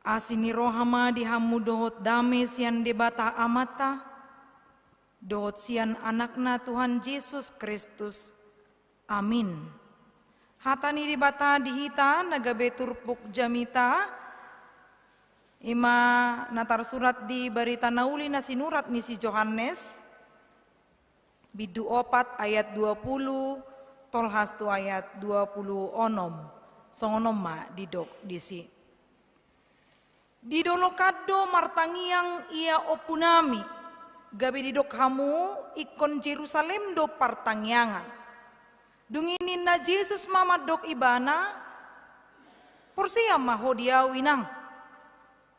Asini rohama dihamu dohot dame sian debata amata, dohot sian anakna Tuhan Yesus Kristus. Amin. Hatani dibata dihita nagabe turpuk jamita, ima natar surat di berita nauli na sinurat ni si Johannes, bidu 4 ayat 20, tolhas tu ayat 20 onom, songonoma didok disi. Didolo kado martangiang ia opunami, gabe didok hamu ikon Jerusalem do partangiangan. Dunginin na Jesus mamadok ibana, porsiya mahodiaw inang.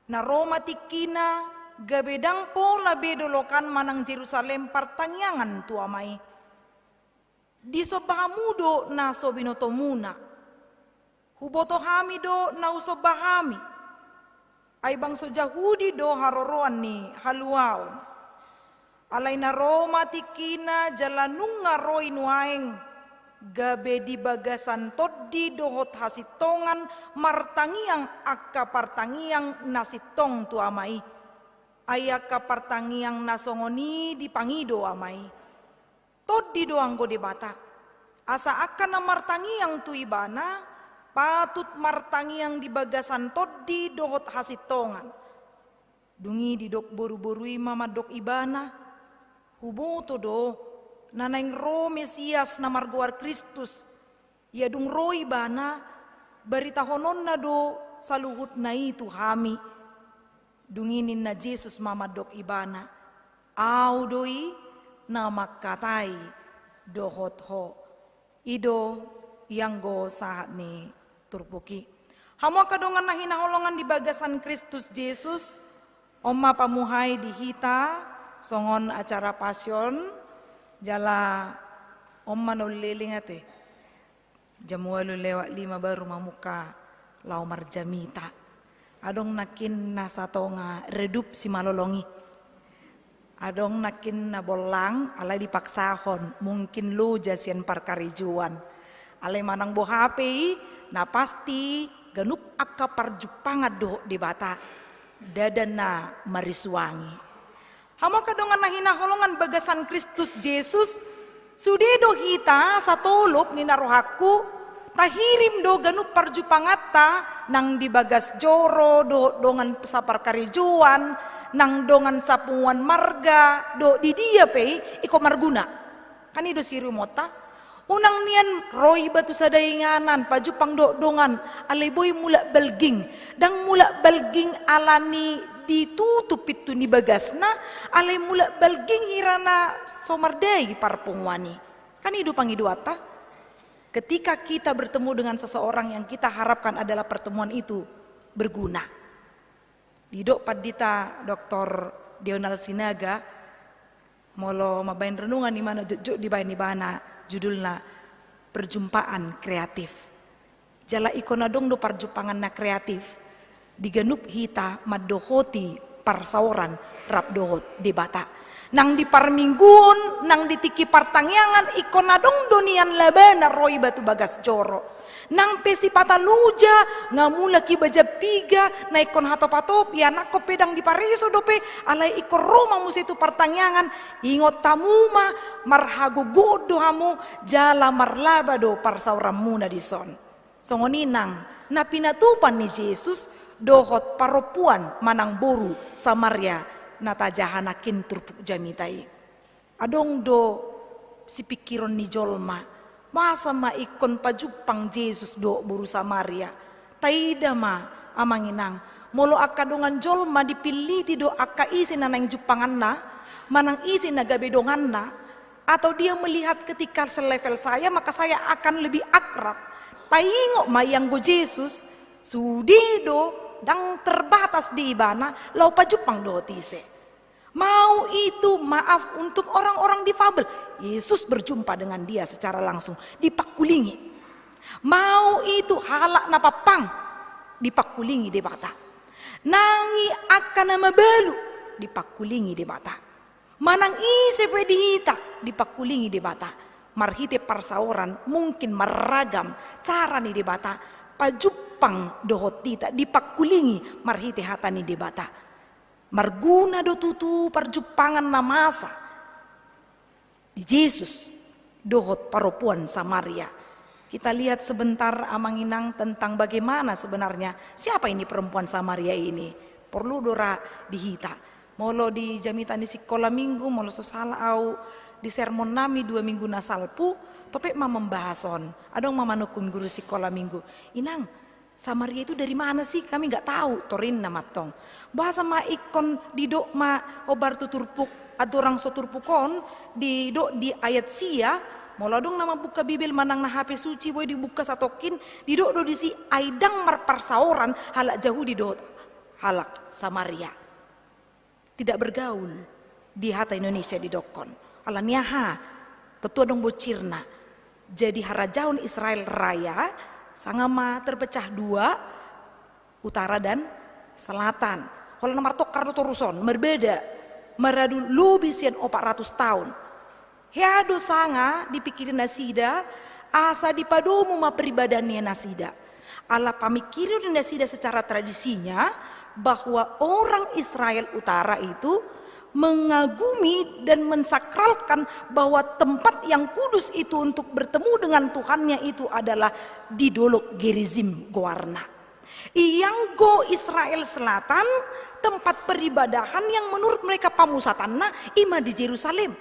Na Roma tikina, gabe dang po labe dolokan manang Jerusalem partangiangan tuamay. Di sobahamudo na sobinotomuna, huboto hami do na usobahami. Ay bangso Jahudi do haroroan ni haluaon. Alay na Roma tikina jalanung nga roy nuaeng, gabe di bagasan toddi dohot hasitongan martangiang akka partangiang nasitong tu amai. Ayaka partangiang nasongoni di pangido amai. Toddi doang go debata. Asa akka na martangiang tu ibana, patut martangiang di bagasan toddi dohot hasitongan. Dungi didok boru-borui mamadok ibana, huboto do nanaing ro Mesias na marguar Kristus, ya dung ro ibana, barita honon na do saluhut na itu hami. Dunginin na Jesus mamadok ibana, au doi na makatay dohot ho. Ido yang go saat ni turpuki. Hamo kadongan na hinaholongan di bagasan Kristus Jesus, oma pamuhay dihita, songon acara pasyon, jala oma nuliling ate. Jamualu lewat 5 baru mamuka lau marjamita. Adong nakin nasa tonga redup si malolongi. Adong nakin na bolang alay dipaksahon, mungkin lu jasian parkarijuan. Alay manang bohape na pasti ganup akka parjupangat do di bata dadan na marisuangi. Hama kadongan na hinaholongan bagasan Kristus Jesus, sudedo hita sa tolop ni narohaku, tahirim do ganup parjupangatta nang dibagas joro do dongan sa parkarijuan, nang dongan sapungan marga do di dia pe iko marguna. Kanido sirumota. Unang niyan roy batu sa dainganan pajupang dongan alay boy mula balging dang mula balging alani ditutup itu ni bagas na alay mula balging hirana somarday parpungwani. Kan hidup pangiduata ketika kita bertemu dengan seseorang yang kita harapkan adalah pertemuan itu berguna. Didok padita Dr. Dional Sinaga molo mabain renungan di mana jujuk di bain di bana judulnya perjumpaan kreatif. Jala ikona dong do perjumpangan na kreatif. Diganup hita madohoti parsauran rap dohot debata. Nang di parmingguon, nang ditiki partangyangan ikona dong donian labana roy batu bagas joro. Nang pesi pataluja ngamula ki baja piga na ikon hatop-hatop ya nako pedang di pariso dope alay ikon Roma musitu partangyangan ingot tamuma marhago godo hamu jala marlaba do parsauramuna di son. Songoninang na pinatupan ni Jesus dohot paropuan manang boru Samaria natajahanakin turpuk jamitai. Adong do si pikiron ni jolma. Masa maikon pajupang Jesus do buru Samaria. Taida ma amanginang. Molo akadongan jolma dipilih do akka isi na nang jupangan na. Manang isi na gabedongan na. Atau dia melihat ketika selevel saya maka saya akan lebih akrab. Taingok mayang go Jesus. Sudido dang terbatas di ibana. Lau pajupang do tise. Mau itu maaf untuk orang-orang difabel. Yesus berjumpa dengan dia secara langsung. Dipakulingi. Mau itu halak napapang. Dipakulingi di bata. Nangi akan nama balu. Dipakulingi di bata. Manang isi pedihita. Dipakulingi di bata. Marhite parsauran mungkin meragam. Cara nih di bata. Pajup Jepang dohot tita dipakulingi marhite hatani debata. Marguna do tutu perjupangan namasa. Di Yesus dohot perempuan Samaria. Kita lihat sebentar amanginang tentang bagaimana sebenarnya siapa ini perempuan Samaria ini. Perlu dora dihita. Molo di jamitan di sekolah minggu, molo sosala au di sermon nami 2 minggu nasalpu, topek ma membahason. Adong mama nukun guru sekolah minggu. Inang, Samaria itu dari mana sih? Kami nggak tahu. Torin nama tong. Bahasa ma ikon di dok ma obar tuturpuk atau orang soturpukon di dok di ayat sia. Molo dong nama buka Bibil manang na HP suci boy dibuka satokin di dok do di si aidang marparsaoran halak jauh di dok halak Samaria. Tidak bergaul di hata Indonesia di dokon. Alaniaha tetua dong bocirna. Jadi harajaun Israel raya sangama terpecah 2 utara dan selatan. Kalau nomor tokar turuson berbeda. Meradu lubisian 400 tahun. Heado sanga dipikirin nasida asa dipadomu ma peribadannya nasida. Ala pamikirin nasida secara tradisinya bahwa orang Israel utara itu mengagumi dan mensakralkan bahwa tempat yang kudus itu untuk bertemu dengan Tuhannya itu adalah di Dolok Gerizim Goarna. Yang go Israel Selatan tempat peribadahan yang menurut mereka pamusatanna ima di Yerusalem.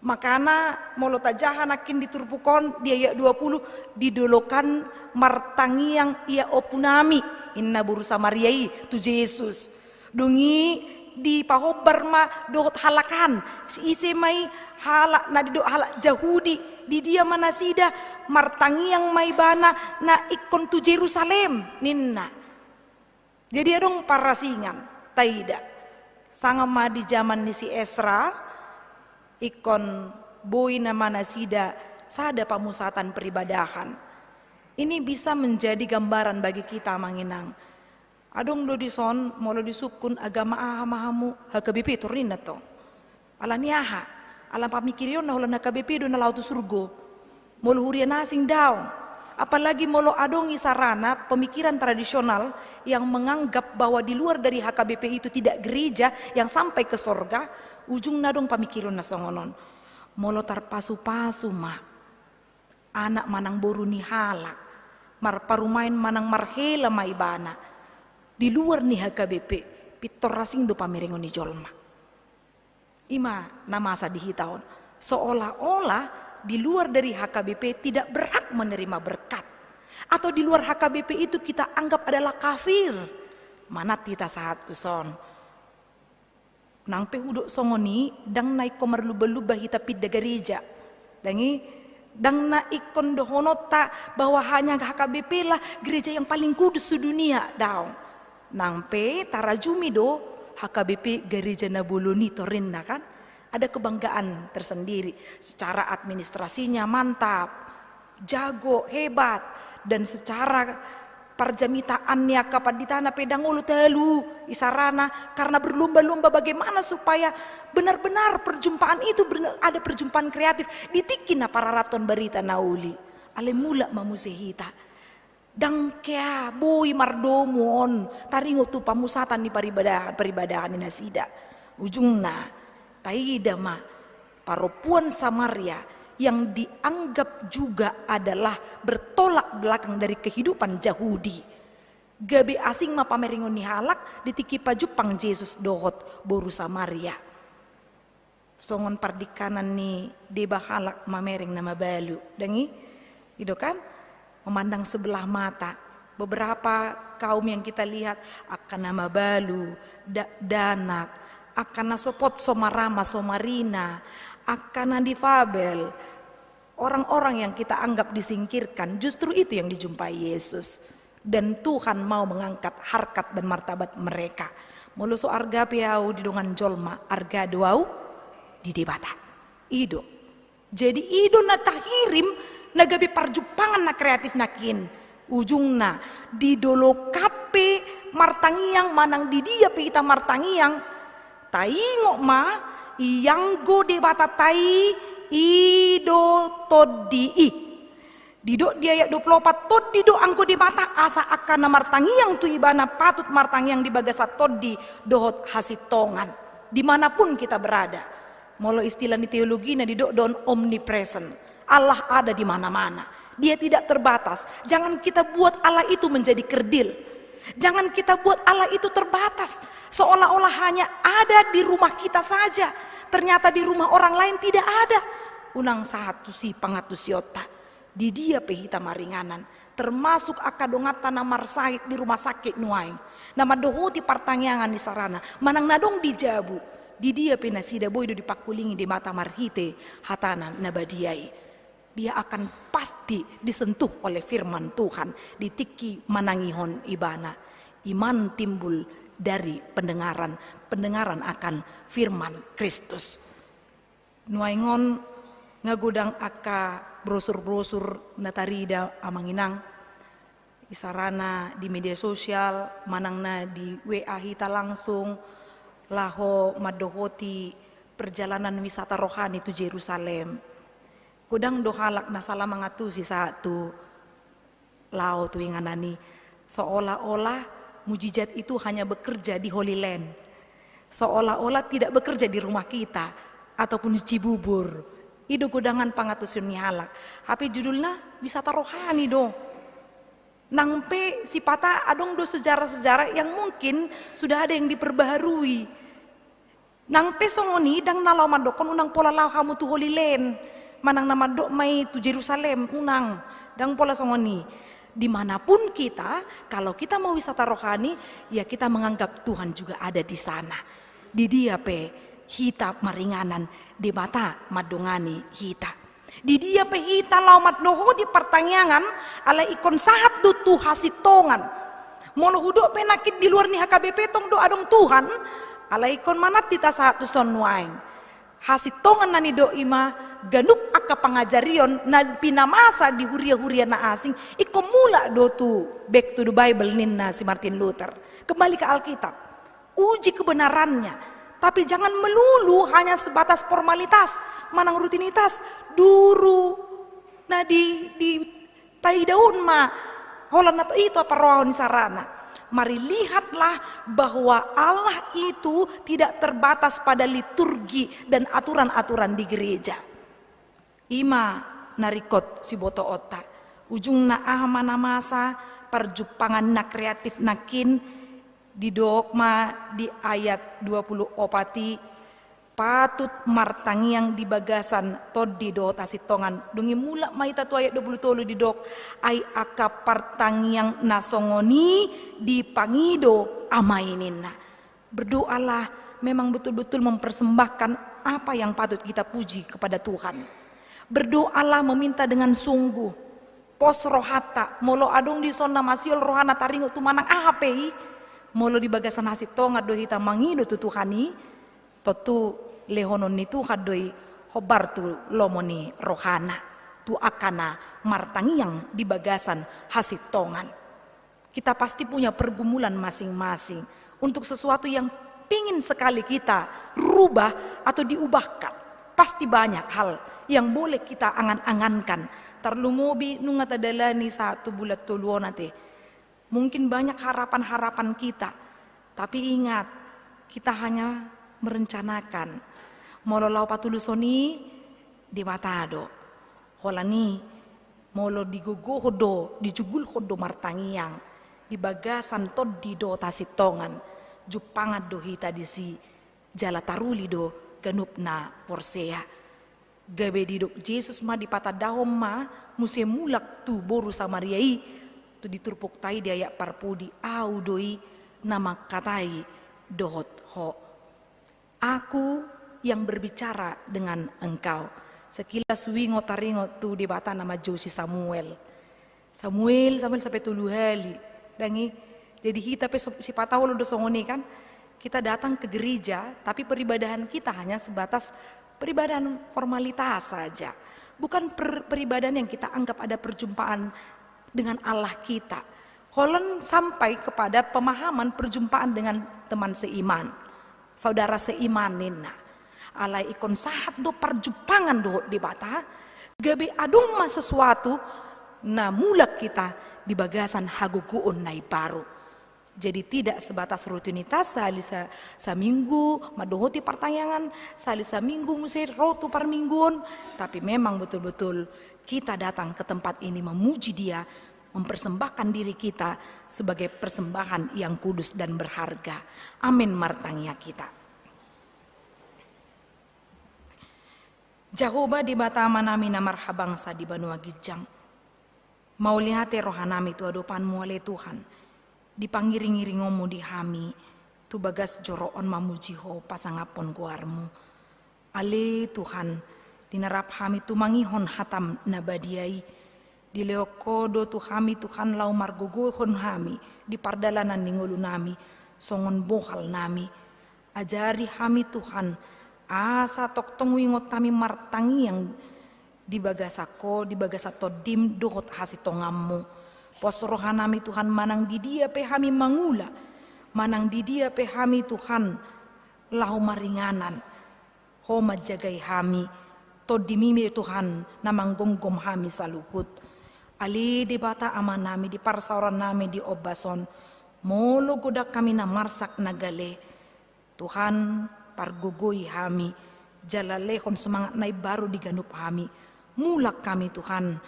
Makana molo tajahan akin diturpukon di ayat 20 didolokan martangi yang ia opunami inna buru Samariai tu Yesus. Dungi di pahobar ma dohot halakan si ise mai halak na di do halak Yahudi di dia manasida martangi yang mai bana na ikon tu Yerusalem ninna. Jadi adong parasingan taida sangama di zaman ni si Esra ikon boy nama nasida sada pamusatan peribadahan. Ini bisa menjadi gambaran bagi kita manginang. Adong do dison molo disukun agama ahamahamu HKBP turin to. Ala niaha, ala pamikirion na ulan HKBP do na lautu surgo. Molo hurian asing daw. Apalagi molo adong isarana pemikiran tradisional yang menganggap bahwa di luar dari HKBP itu tidak gereja yang sampai ke sorga. Ujung nadong pamikiron na songonon. Molo tarpasu-pasu ma. Anak manang boru ni halak. Marparumain manang marhela maibana. Di luar ni HKBP. Pitor rasing do pamiringon ni jolma. Ima namasa dihitaon. Seolah-olah di luar dari HKBP tidak berhak menerima berkat. Atau di luar HKBP itu kita anggap adalah kafir. Mana tita saat tu son. Nang pehudok songoni dang naik komar luba-luba hita pidda gereja. Dangi dang na ikon dohonota bahwa hanya HKBP lah gereja yang paling kudus sedunia daw. Nang pe tarajumi do HKBP gereja Nabuloni Torinna kan ada kebanggaan tersendiri. Secara administrasinya mantap, jago, hebat, dan secara parjamitaannya kapan di tanah pedang ulu telu isarana karena berlomba-lomba bagaimana supaya benar-benar perjumpaan itu ada perjumpaan kreatif ditikin para raton berita nauli ale mula mamusehita dang kea boy mardomon taringo tu pamusatan di peribadahan ni nasida ujungna taida ma paropuan Samaria yang dianggap juga adalah bertolak belakang dari kehidupan Yahudi. Gabe asing ma pameringon ni halak ditiki pajupang Yesus dohot boru Samaria. Songon pardikanan ni deba halak mamering nama balu. Dangi, gitu kan? Memandang sebelah mata. Beberapa kaum yang kita lihat akan nama balu, danak, akan nasopot somarama somarina, akan difabel. Orang-orang yang kita anggap disingkirkan justru itu yang dijumpai Yesus. Dan Tuhan mau mengangkat harkat dan martabat mereka. Muluso arga piau di dongan jolma, arga duau di debata. Ido. Jadi ido na tahirim nagabi parjupangan na kreatif nakin. Ujungna di dolo kape martangiang manang di dia pita martangiang. Taingok ma iyang go debata tai ido todii Didok di ayat 24, tot didok angko di mata asa akan martangi yang tu ibana patut martangi yang dibagasa tot di dohot hasitongan. Dimanapun kita berada. Molo istilah di teologi na didok don omnipresent. Allah ada di mana-mana. Dia tidak terbatas. Jangan kita buat Allah itu menjadi kerdil. Jangan kita buat Allah itu terbatas. Seolah-olah hanya ada di rumah kita saja. Ternyata di rumah orang lain tidak ada. Unang satu si pangatus yota. Di dia pehita maringanan. Termasuk akadongata namar sait di rumah sakit nuai. Nama dohoti partangyangan di sarana. Manang nadong di jabu. Di dia penasida boydo dipakulingi di mata marhite hatanan nabadiai. Dia akan pasti disentuh oleh firman Tuhan. Ditiki manangihon ibana. Iman timbul dari pendengaran akan firman Kristus. Nuaingon ngagudang aka brosur-brosur natarida amanginang isarana di media sosial manangna di WA hita langsung laho madohoti perjalanan wisata rohani tu Yerusalem. Kudang dohalak na salah mangatu si satu lao tu inganani seolah-olah mujizat itu hanya bekerja di Holy Land. Seolah-olah tidak bekerja di rumah kita ataupun di Cibubur. Itu kudangan pangatusun mihalak. Tapi judulnya wisata rohani do. Nangpe si pata adong do sejarah-sejarah yang mungkin sudah ada yang diperbaharui. Nangpe songoni dang nalau madokon unang pola lau hamu tu Holy Land. Manang nama dok mai tu Yerusalem unang dang pola songoni. Dimanapun kita, kalau kita mau wisata rohani, ya kita menganggap Tuhan juga ada di sana. Di dia pe hita maringanan di mata madongani hita. Di dia pe hita laumat doho di pertanyaan ala ikon sahat do tu hasitongan. Molo hudo pe nakit di luar ni HKBP tong do adong Tuhan, ala ikon manat tita sahat tu sonwaing. Hasitongan nani do ima ganuk aka pangajarion na pinamasa di huria-huria na asing iko mula do tu back to the Bible ninna si Martin Luther. Kembali ke Alkitab. Uji kebenarannya. Tapi jangan melulu hanya sebatas formalitas, manang rutinitas. Duru na di tai daun ma holan atau itu apa rohani sarana. Mari lihatlah bahwa Allah itu tidak terbatas pada liturgi dan aturan-aturan di gereja. Ima narikot si boto otak. Ujung na ahmana masa perjupangan na kreatif nakin di dogma di ayat 20 opati patut martangi yang di bagasan tod di do tasitongan dungi mula mai tatu ayat 20 di dok ay aka partangi yang nasongoni di pangido amaininna. Berdoalah memang betul-betul mempersembahkan apa yang patut kita puji kepada Tuhan. Berdoalah meminta dengan sungguh. Pos rohata molo adong di sona masiol rohana taringo tu manang apei molo di bagasan hasitonga do hita mangido tu Tuhani totu lehonon ni Tuhan doi hobar tu lomoni rohana tu akana martangi yang di bagasan hasitongan. Kita pasti punya pergumulan masing-masing untuk sesuatu yang pingin sekali kita rubah atau diubahkan. Pasti banyak hal yang boleh kita angan-angankan. Tarlumobi nunga tadalani satu bulat tuluan nate. Mungkin banyak harapan-harapan kita. Tapi ingat, kita hanya merencanakan. Molo lau patulusoni di matado. Holani molo digogohodo, dijugul hodo martangiang. Di bagasan tod di do tasitongan. Jupangat do hita di si jala taruli do ganupna porsea. Gabe didok Yesus ma di pata dahom ma musim mulak tu boru Samariai tu diturpuk tai di ayak parpudi au doi nama katai dohot ho. Aku yang berbicara dengan engkau. Sekilas wingo taringo tu di bata nama Josi Samuel sampai tulu hali dangi jadi kita pe si patau lo dosongoni kan kita datang ke gereja tapi peribadahan kita hanya sebatas peribadahan formalitas saja. Bukan peribadahan yang kita anggap ada perjumpaan dengan Allah kita. Holon sampai kepada pemahaman perjumpaan dengan teman seiman. Saudara seiman nina. Alai ikon sahat do perjumpangan do di bata. Gabe adung ma sesuatu na mulak kita di bagasan haguguon nai baru. Jadi tidak sebatas rutinitas sali sa minggu madohoti pertanyaan, sali sa minggu musir rotu per mingguon, tapi memang betul-betul kita datang ke tempat ini memuji Dia, mempersembahkan diri kita sebagai persembahan yang kudus dan berharga. Amin martangnya kita. Jahoba di batama nami na marhabangsa di Banua Gijang. Mau lihat rohanami tu adopanmu oleh Tuhan. Dipangiring-iringomu di hami, tu bagas joroon mamujiho pasangapon kuarmu. Ale Tuhan, dinarap hami tu mangihon hatam nabadiai. Di leokodo tu hami Tuhan lau margogohon hami, di pardalanan ningulu nami, songon bohal nami. Ajari hami Tuhan, asa tok tongwingot kami martangi yang di bagasako, di bagasato dim dohot hasitongammu. Pos rohanami Tuhan manang di Dia pe hami mangula, manang di Dia pe hami Tuhan lahu maringanan, ho majagai hami, to dimimi Tuhan namang gonggom hami saluhut. Ali di bata aman nami, di parsauran nami di obason, molo godak kami na marsak nagale. Tuhan pargugui hami, jalalehon semangat nai baru diganup hami, mulak kami Tuhan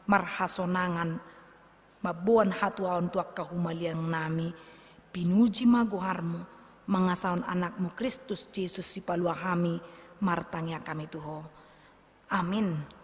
marhasonangan, mabuan hatuaon tuak kahumaliang nami, pinuji maguharmu, mangasaon anakmu Kristus Yesus si palua kami, martangya kami Tuho. Amin.